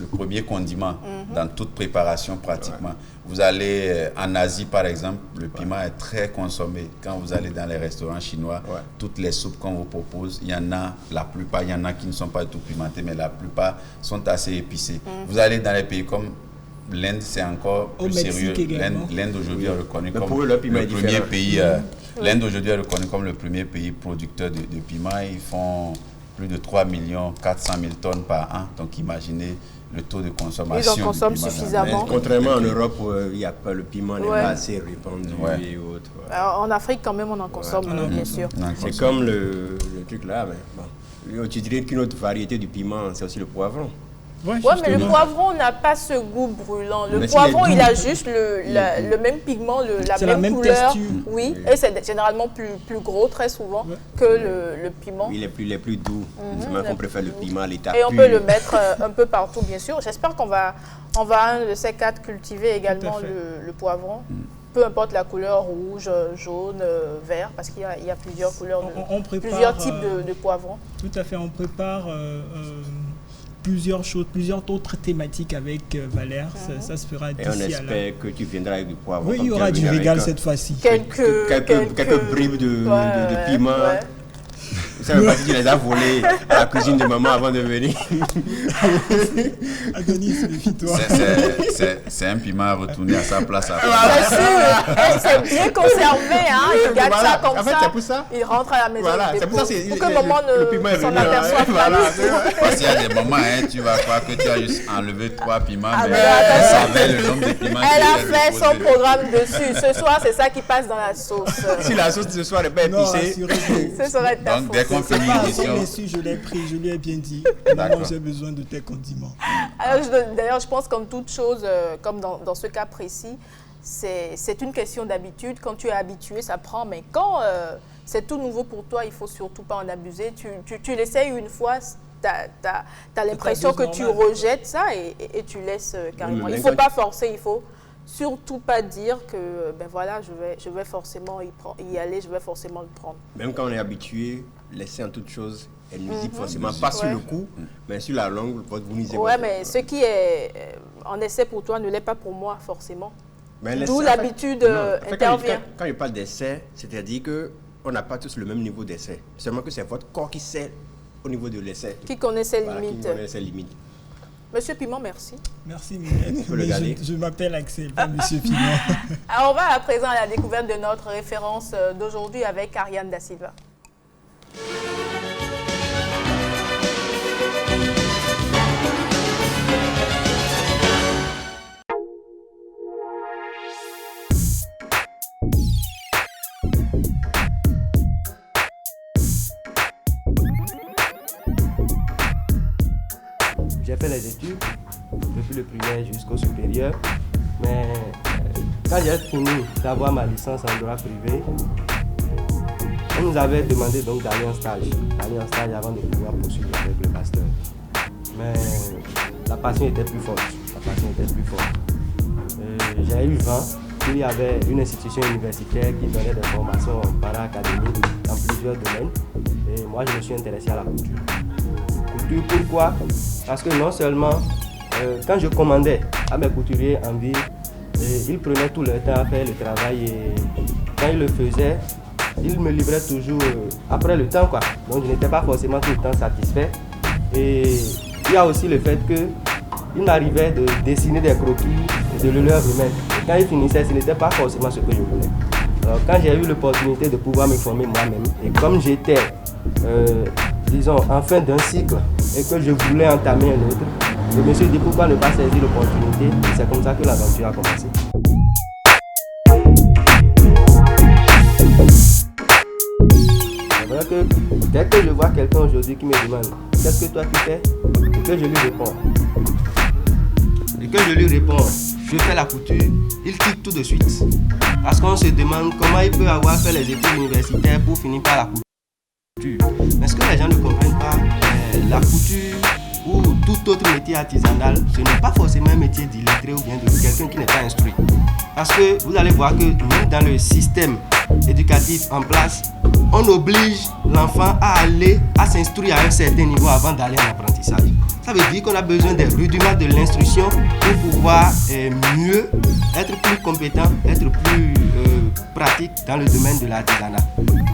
le premier condiment dans toute préparation pratiquement. Vous allez en Asie, par exemple, le piment est très consommé. Quand vous allez dans les restaurants chinois, toutes les soupes qu'on vous propose, il y en a, la plupart, il y en a qui ne sont pas du tout pimentées, mais la plupart sont assez épicées. Vous allez dans les pays comme l'Inde, c'est encore Au plus Mexique sérieux. également. L'Inde aujourd'hui est reconnue Mais comme pour eux, le piment le est premier différent. pays. L'Inde aujourd'hui est reconnue comme le premier pays producteur de piment. Ils font plus de 3 400 000 tonnes par an. Donc imaginez le taux de consommation. Ils en consomment du piment dans le suffisamment. monde. Contrairement en Europe, où il y a pas, le piment n'est Ouais. pas assez répandu Ouais. et autres. ouais. Alors, en Afrique, quand même, on en consomme, bien sûr. On en C'est consomme. comme le truc là, mais bon. Tu dirais qu'une autre variété du piment, c'est aussi le poivron. Ouais, mais le poivron n'a pas ce goût brûlant. Le Mais poivron, s'il est il a doux. juste le même pigment, C'est la la même même couleur. texture. Oui, et c'est généralement plus gros, très souvent, que le piment. Il est plus doux. C'est même qu'on préfère le piment à l'état Et on pur. peut le mettre un peu partout, bien sûr. J'espère qu'on va un de ces quatre cultiver également Tout à fait. le poivron. Peu importe la couleur, rouge, jaune, vert, parce qu'il y a plusieurs couleurs, On prépare, plusieurs types de poivrons. Tout à fait, on prépare plusieurs choses, plusieurs autres thématiques avec Valère. Ça se fera Et d'ici on à là. espère que tu viendras avec du poivron. Oui, comme il y tu aura as du venu avec régal un- cette fois-ci. Quelques bribes de piment. ouais. Ça veut pas dire que tu les as volés à la cuisine de maman avant de venir. Adonis, méfie-toi. C'est un piment à retourner à sa place après. Bien sûr, et c'est bien conservé, hein. Il garde Voilà. ça comme En fait, ça. c'est pour ça. Il rentre à la maison. Voilà, il c'est pour ça dépose. que Pour que maman le piment est ne s'en venu, aperçoive pas. voilà. Parce qu'il y a des moments, hein, tu vas croire que tu as juste enlevé 3 piments, Ah, mais mais elle attends. savait le nombre de piments Elle a qu'elle fait son déposé. programme dessus. Ce soir, c'est ça qui passe dans la sauce. Si la sauce de ce soir n'est pas Non, épicée, rassurez-vous. Ce serait ta Donc, faute. dès qu'on finit Pas l'émission, son insu, je l'ai pris, je lui ai bien dit. Maman, D'accord. j'ai besoin de tes condiments. Alors, d'ailleurs, je pense comme toute chose, comme dans ce cas précis, c'est une question d'habitude. Quand tu es habitué, ça prend. Mais quand c'est tout nouveau pour toi, il ne faut surtout pas en abuser. Tu l'essayes une fois, tu as l'impression que dose tu normale. rejettes ça et tu laisses carrément. mais Il ne quand faut pas forcer, il faut surtout pas dire que ben voilà, je vais forcément y aller, je vais forcément le prendre. même quand on est habitué, laisser en toute chose est nuisible forcément. Pas sur Ouais. le coup, mais sur la longue, vous misez Ouais, votre- mais ce qui est en essai pour toi ne l'est pas pour moi forcément. Mais D'où l'essai, en fait- l'habitude non, en fait, intervient. Quand je parle d'essai, c'est-à-dire qu'on n'a pas tous le même niveau d'essai. Seulement que c'est votre corps qui sait au niveau de l'essai. Qui connaît ses Voilà, qui limites. connaît ses limites. Monsieur Piment, merci. Merci, Mylène. peux le Mais garder. je m'appelle Axel, pas Monsieur Piment. Alors, on va à présent à la découverte de notre référence d'aujourd'hui avec Ariane Da Silva. J'ai fait les études, depuis le primaire jusqu'au supérieur. Mais quand j'ai fini d'avoir ma licence en droit privé, on nous avait demandé donc d'aller en stage avant de pouvoir poursuivre avec le master. Mais la passion était plus forte. J'ai eu vent qu'il y avait une institution universitaire qui donnait des formations para-académiques dans plusieurs domaines. Et moi, je me suis intéressé à la couture. Couture, pourquoi? Parce que non seulement, quand je commandais à mes couturiers en ville, ils prenaient tout leur temps à faire le travail et quand ils le faisaient, ils me livraient toujours après le temps, quoi. Donc je n'étais pas forcément tout le temps satisfait. Et il y a aussi le fait qu'ils m'arrivaient de dessiner des croquis et de le leur remettre. Et quand ils finissaient, ce n'était pas forcément ce que je voulais. Alors quand j'ai eu l'opportunité de pouvoir me former moi-même, et comme j'étais, disons, en fin d'un cycle, et que je voulais entamer un autre, Je me suis dit pourquoi ne pas saisir l'opportunité. Et c'est comme ça que l'aventure a commencé. C'est vrai que dès que je vois quelqu'un aujourd'hui qui me demande qu'est-ce que toi tu fais, et que je lui réponds, je fais la couture, il quitte tout de suite. Parce qu'on se demande comment il peut avoir fait les études universitaires pour finir par la couture. Mais ce que les gens ne comprennent pas, la couture ou tout autre métier artisanal, ce n'est pas forcément un métier d'illettré ou bien de quelqu'un qui n'est pas instruit. Parce que vous allez voir que même dans le système éducatif en place, on oblige l'enfant à s'instruire à un certain niveau avant d'aller en apprentissage. Ça veut dire qu'on a besoin des rudiments de l'instruction pour pouvoir mieux être plus compétent, être plus pratique dans le domaine de l'artisanat.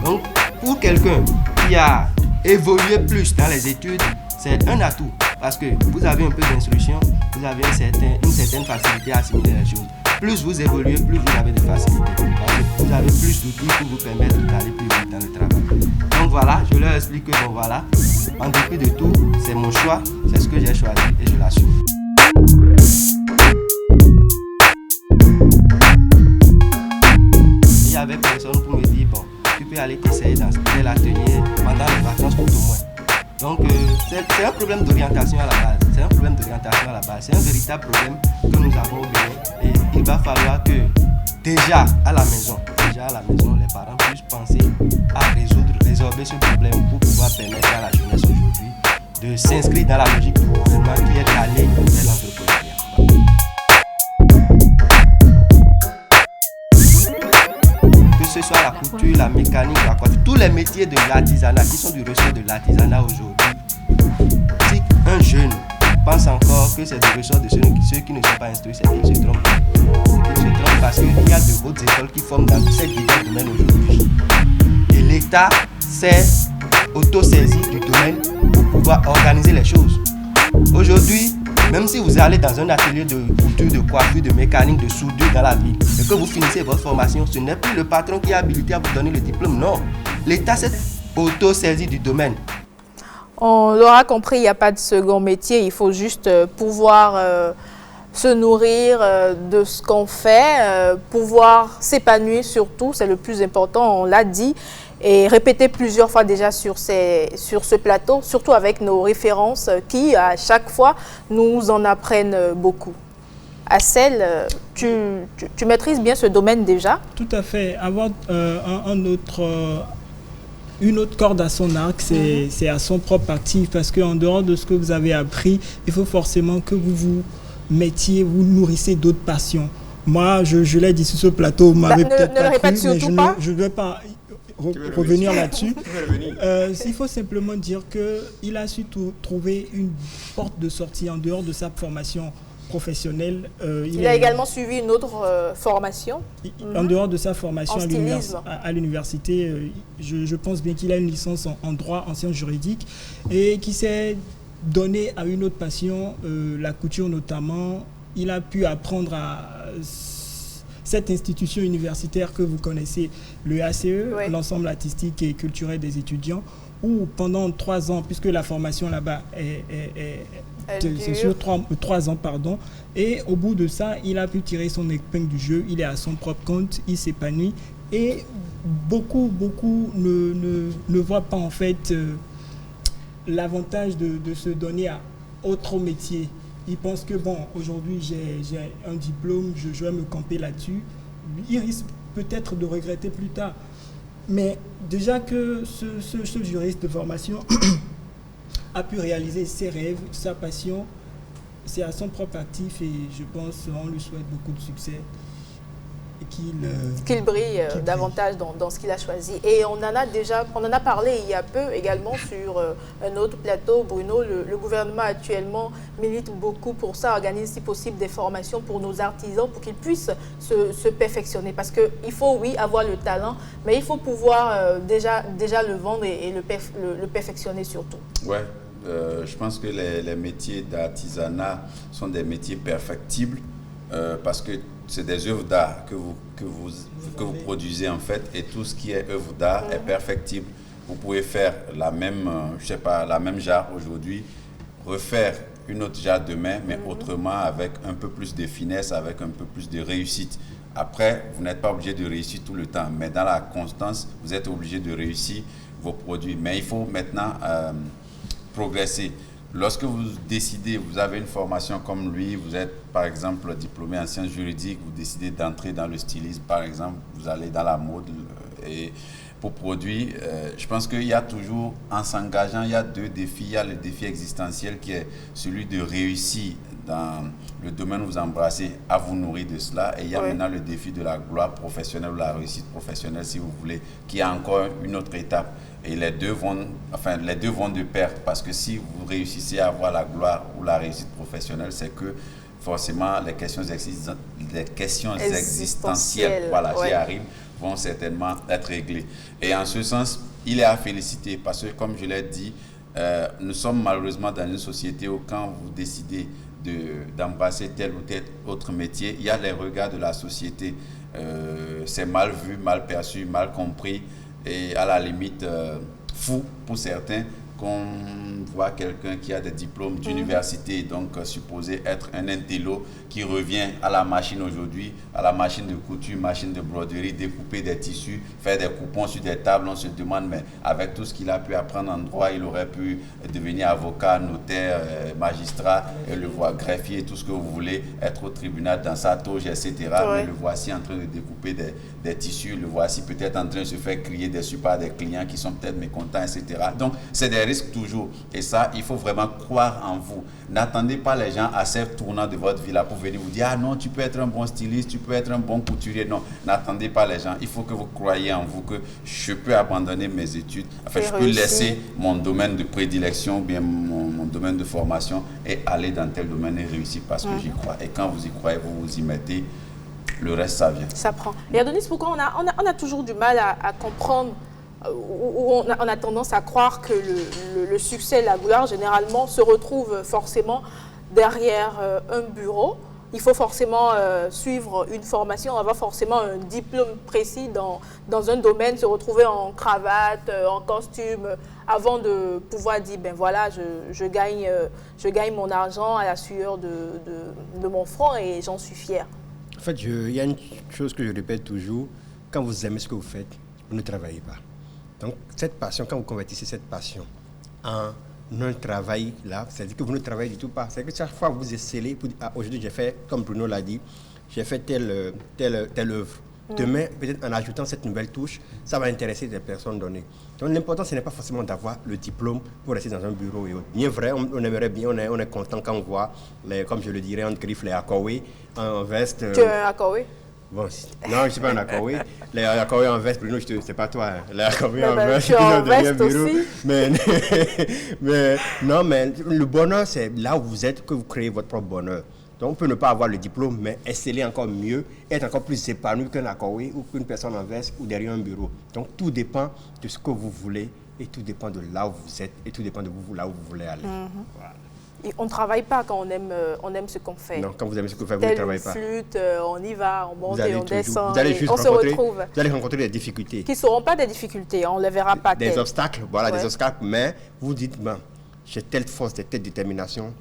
Donc, pour quelqu'un qui a évolué plus dans les études, c'est un atout parce que vous avez un peu d'instruction, vous avez une certaine facilité à assimiler les choses. Plus vous évoluez, plus vous avez de facilité. Vous avez plus d'outils pour vous permettre d'aller plus vite dans le travail. Donc voilà, je leur explique que bon voilà, en dépit de tout, c'est mon choix, c'est ce que j'ai choisi et je l'assume. Il y avait personne pour me dire bon, tu peux aller t'essayer dans tel atelier pendant les vacances tout au moins. Donc c'est un problème d'orientation à la base. C'est un véritable problème que nous avons au Bénin. Et il va falloir que déjà à la maison, les parents puissent penser à résorber ce problème pour pouvoir permettre à la jeunesse aujourd'hui de s'inscrire dans la logique du gouvernement qui est allé vers l'entrepreneuriat. Que ce soit la couture, la mécanique, la coiffure, tous les métiers de l'artisanat qui sont du ressort de l'artisanat aujourd'hui. Si un jeune pense encore que c'est du ressort de ceux qui ne sont pas instruits, c'est qu'il se trompe. Parce qu'il y a de hautes écoles qui forment dans ces divers domaines aujourd'hui. Et l'État s'est auto-saisi du domaine pour pouvoir organiser les choses. Aujourd'hui, même si vous allez dans un atelier de couture, de coiffure, de mécanique, de soudure dans la ville, et que vous finissez votre formation, ce n'est plus le patron qui est habilité à vous donner le diplôme, non. L'État s'est auto-saisi du domaine. On l'aura compris, il n'y a pas de second métier, il faut juste pouvoir se nourrir de ce qu'on fait, pouvoir s'épanouir surtout, c'est le plus important, on l'a dit, et répéter plusieurs fois déjà sur ce plateau, surtout avec nos références qui, à chaque fois, nous en apprennent beaucoup. Assel, tu maîtrises bien ce domaine déjà? Tout à fait. Avoir une autre corde à son arc, c'est à son propre actif, parce qu'en dehors de ce que vous avez appris, il faut forcément que vous mettiez, vous nourrissez d'autres passions. Moi, je l'ai dit sur ce plateau, vous m'avez peut-être pas cru, mais je ne vais pas revenir là-dessus. Il faut simplement dire qu'il a su trouver une porte de sortie en dehors de sa formation professionnelle. Il a également suivi une autre formation. En dehors de sa formation à l'université, je pense bien qu'il a une licence en droit, en sciences juridiques, et qui s'est donné à une autre passion, la couture notamment. Il a pu apprendre à cette institution universitaire que vous connaissez, le ACE, oui, l'ensemble artistique et culturel des étudiants, où pendant 3 ans, puisque la formation là-bas c'est sur 3 ans, pardon, et au bout de ça, il a pu tirer son épingle du jeu, il est à son propre compte, il s'épanouit, et beaucoup ne voient pas en fait l'avantage de se donner à autre métier. Ils pensent que bon, aujourd'hui j'ai un diplôme, je vais me camper là-dessus. Ils risquent peut-être de regretter plus tard. Mais déjà que ce juriste de formation a pu réaliser ses rêves, sa passion, c'est à son propre actif, et je pense qu'on lui souhaite beaucoup de succès. Qu'il brille davantage dans ce qu'il a choisi. Et on en a parlé il y a peu également sur un autre plateau, Bruno. Le gouvernement actuellement milite beaucoup pour ça, organise si possible des formations pour nos artisans pour qu'ils puissent se perfectionner. Parce qu'il faut, oui, avoir le talent, mais il faut pouvoir déjà le vendre et le perfectionner surtout. Ouais, je pense que les métiers d'artisanat sont des métiers perfectibles parce que c'est des œuvres d'art que vous produisez en fait, et tout ce qui est œuvre d'art est perfectible. Vous pouvez faire la même jarre aujourd'hui, refaire une autre jarre demain, mais autrement, avec un peu plus de finesse, avec un peu plus de réussite. Après, vous n'êtes pas obligé de réussir tout le temps, mais dans la constance, vous êtes obligé de réussir vos produits. Mais il faut maintenant progresser. Lorsque vous décidez, vous avez une formation comme lui, vous êtes par exemple diplômé en sciences juridiques, vous décidez d'entrer dans le stylisme, par exemple, vous allez dans la mode et pour produire, je pense qu'il y a toujours, en s'engageant, il y a deux défis. Il y a le défi existentiel qui est celui de réussir dans le domaine où vous embrassez, à vous nourrir de cela. Et il y a maintenant le défi de la gloire professionnelle ou la réussite professionnelle, si vous voulez, qui est encore une autre étape. Et les deux vont de pair, parce que si vous réussissez à avoir la gloire ou la réussite professionnelle, c'est que forcément les questions existentielles, voilà, j'y arrive, vont certainement être réglées. Et en ce sens, il est à féliciter, parce que comme je l'ai dit, nous sommes malheureusement dans une société où quand vous décidez d'embrasser tel ou tel autre métier, il y a les regards de la société. C'est mal vu, mal perçu, mal compris et à la limite fou pour certains qu'on voit quelqu'un qui a des diplômes d'université, donc supposé être un intello qui revient à la machine aujourd'hui, à la machine de couture, machine de broderie, découper des tissus, faire des coupons sur des tables. On se demande, mais avec tout ce qu'il a pu apprendre en droit, il aurait pu devenir avocat, notaire, magistrat, et le voir greffier, tout ce que vous voulez, être au tribunal dans sa toge, etc. Mais le voici en train de découper des tissus, le voici peut-être en train de se faire crier dessus par des clients qui sont peut-être mécontents, etc. Donc, c'est des risques toujours. Et ça, il faut vraiment croire en vous. N'attendez pas les gens à ce tournant de votre vie là pour venir vous dire « Ah non, tu peux être un bon styliste, tu peux être un bon couturier. » Non, n'attendez pas les gens. Il faut que vous croyiez en vous, que je peux abandonner mes études. Enfin, je peux laisser mon domaine de prédilection, bien mon domaine de formation et aller dans tel domaine et réussir parce que j'y crois. Et quand vous y croyez, vous vous y mettez. Le reste, ça vient. Ça prend. Et Adonis, pourquoi on a toujours du mal à comprendre où on a tendance à croire que le succès, la gloire, généralement, se retrouve forcément derrière un bureau. Il faut forcément suivre une formation, avoir forcément un diplôme précis dans un domaine, se retrouver en cravate, en costume, avant de pouvoir dire, ben voilà, je gagne mon argent à la sueur de mon front et j'en suis fier. En fait, il y a une chose que je répète toujours, quand vous aimez ce que vous faites, vous ne travaillez pas. Donc, cette passion, quand vous convertissez cette passion en un travail là, c'est-à-dire que vous ne travaillez du tout pas. C'est que chaque fois vous excellez, aujourd'hui j'ai fait, comme Bruno l'a dit, j'ai fait telle œuvre. Demain, peut-être en ajoutant cette nouvelle touche, ça va intéresser des personnes données. Donc l'important, ce n'est pas forcément d'avoir le diplôme pour rester dans un bureau et autres. Bien vrai, on aimerait bien, on est content quand on voit, comme je le dirais, on griffe les Akawé en veste. Tu es un Akawé? Bon, non, je ne suis pas un Akawé. Les Akawé en veste, Bruno, c'est pas toi. Hein. Les Akawé en veste, tu en veste aussi. Mais non, mais le bonheur, c'est là où vous êtes que vous créez votre propre bonheur. Donc, on peut ne pas avoir le diplôme, mais exceller encore mieux, être encore plus épanoui qu'un Akawé ou qu'une personne en veste ou derrière un bureau. Donc, tout dépend de ce que vous voulez et tout dépend de là où vous êtes et tout dépend de vous, là où vous voulez aller. Voilà. Et on ne travaille pas quand on aime ce qu'on fait. Non, quand vous aimez ce que vous faites, vous ne travaillez pas. Flûte, on y va, on monte et on descend. Vous allez juste on se retrouve. Vous allez rencontrer des difficultés. Qui ne seront pas des difficultés, on ne les verra pas. Des obstacles, voilà, des obstacles, mais vous dites, ben, j'ai telle force, telle détermination.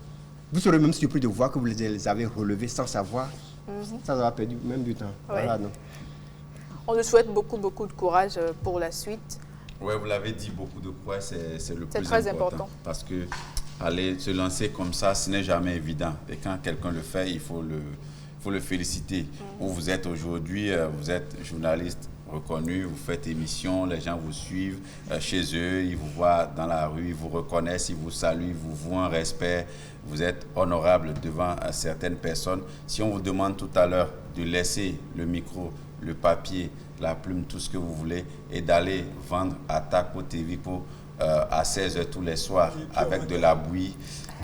Vous serez même surpris de voir que vous les avez relevés sans savoir. Ça va perdu même du temps. Voilà, donc. On nous souhaite beaucoup, beaucoup de courage pour la suite. Oui, vous l'avez dit, beaucoup de courage, c'est le plus très important. Parce que aller se lancer comme ça, ce n'est jamais évident. Et quand quelqu'un le fait, il faut le féliciter. Où vous êtes aujourd'hui, vous êtes journaliste reconnu, vous faites émission, les gens vous suivent chez eux, ils vous voient dans la rue, ils vous reconnaissent, ils vous saluent, ils vous voient un respect, vous êtes honorable devant certaines personnes. Si on vous demande tout à l'heure de laisser le micro, le papier, la plume, tout ce que vous voulez, et d'aller vendre à Taco TV à 16h tous les soirs avec de la bouillie,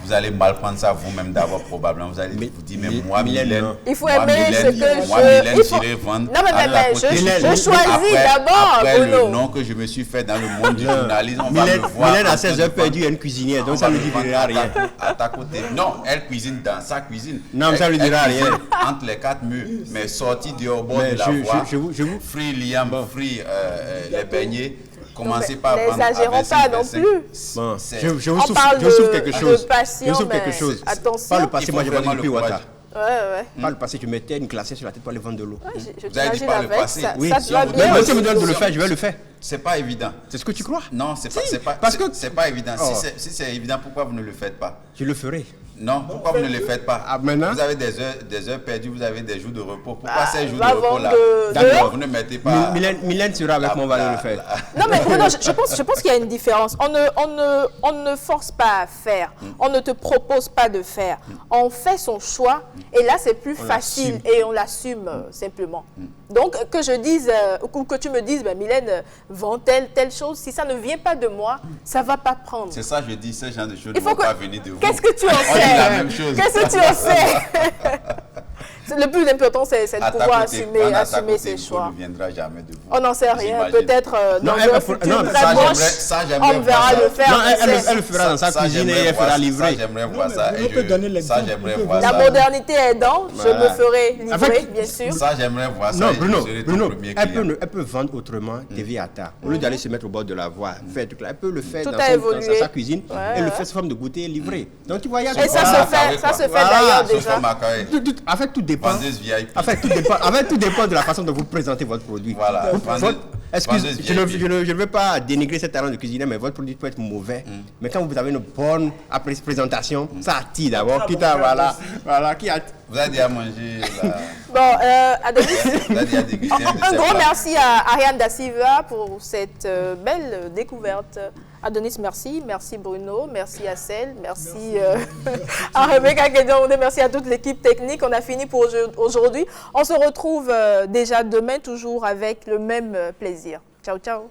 vous allez mal prendre ça vous-même d'abord probablement. Vous allez vous dire, mais moi, Mylène, il faut aimer ce que j'irai vendre. Non, mais je choisis d'abord. Après le nom que je me suis fait dans le monde du journalisme, on va me voir. Mylène, à 16h perdu, elle est une cuisinière, donc ça ne lui dira rien. À ta côté. Non, elle cuisine dans sa cuisine. Non, ça ne lui dira rien. Entre les quatre murs, mais sortie dehors au bord de la voie. Free Liam, free les beignets. Commencez pas à vendre n'exagérons pas non plus. Bon, je On vous parle souffle quelque chose. de passion, Je vous souffle mais quelque chose. attention. Par le passé, moi, je vendais du Pure Water. Ouais. Par le passé, je mettais une glacière sur la tête pour aller vendre de l'eau. Je Vous avez dit t'imagine par le avec, passé. ça, Oui, ça te va si on- bien. Même si on me donne de le faire, je vais le faire. C'est pas évident. C'est ce que tu crois? Non, c'est pas, parce que- c'est pas évident. Oh. Si c'est évident, pourquoi vous ne le faites pas? Je le ferai. Non, pourquoi vous ne le faites pas? Ah, maintenant? Vous avez des heures perdues, vous avez des jours de repos. Pourquoi Ah, ces jours va de repos-là? vendre D'accord, vous ne mettez pas... Mylène sera avec moi, on va le faire. Non, mais Bruno, je pense qu'il y a une différence. On ne force pas à faire. On ne te propose pas de faire. On fait son choix et là, c'est plus facile et on l'assume simplement. Donc, que je dise, ou que tu me dises, ben, Mylène, vends telle chose, si ça ne vient pas de moi, ça ne va pas prendre. C'est ça, je dis, ce genre de choses Il ne faut vont que- pas venir de vous. Qu'est-ce que tu en On dit sais? la même chose. Qu'est-ce que tu en sais? Le plus important, c'est de À ta pouvoir côté, assumer, quand à ta assumer côté, ses Nico choix. ne viendra jamais de vous. On n'en sait rien. J'imagine. Peut-être dans Non, elle un va- futur non, très ça, proche, j'aimerais on verra voir ça. le faire. Non, tu sais. elle le fera dans sa cuisine et elle fera livrer. Ça, j'aimerais voir mais ça. Bruno peut donner l'exemple, j'aimerais il peut voir La ça. modernité aidant, je me ferai livrer, En fait, bien sûr. Ça, j'aimerais voir ça. Non, et je Bruno, serai ton Bruno, premier elle client. peut vendre autrement Teviata. Au lieu d'aller se mettre au bord de la voie, faire tout là, elle peut le faire Tout dans, a évolué. sa cuisine Ouais, et le ouais. faire sous forme de goûter et livrer. Donc tu vois, il y a Et ça Voilà, se fait, quoi. ça se fait Voilà, d'ailleurs Sauf déjà. comme Macaé. En fait, tout dépend. Vendeuse VIP. En fait, tout dépend de la façon dont vous présentez votre produit. Voilà, vendeuse- Excuse, vendeuse je VIP. ne veux pas dénigrer cet talent de cuisinier, mais votre produit peut être mauvais. Mais quand vous avez une bonne présentation, ça attire d'abord. Qui attire. Vous avez déjà mangé là. Bon, Adonis, Vous avez déjà dégusté un de ces gros plats. merci à Ariane Da Silva pour cette belle découverte. Adonis, merci. Merci Bruno. Merci Assel. Merci à Rebecca Guédon. Merci à toute l'équipe technique. On a fini pour aujourd'hui. On se retrouve déjà demain, toujours avec le même plaisir. Ciao, ciao.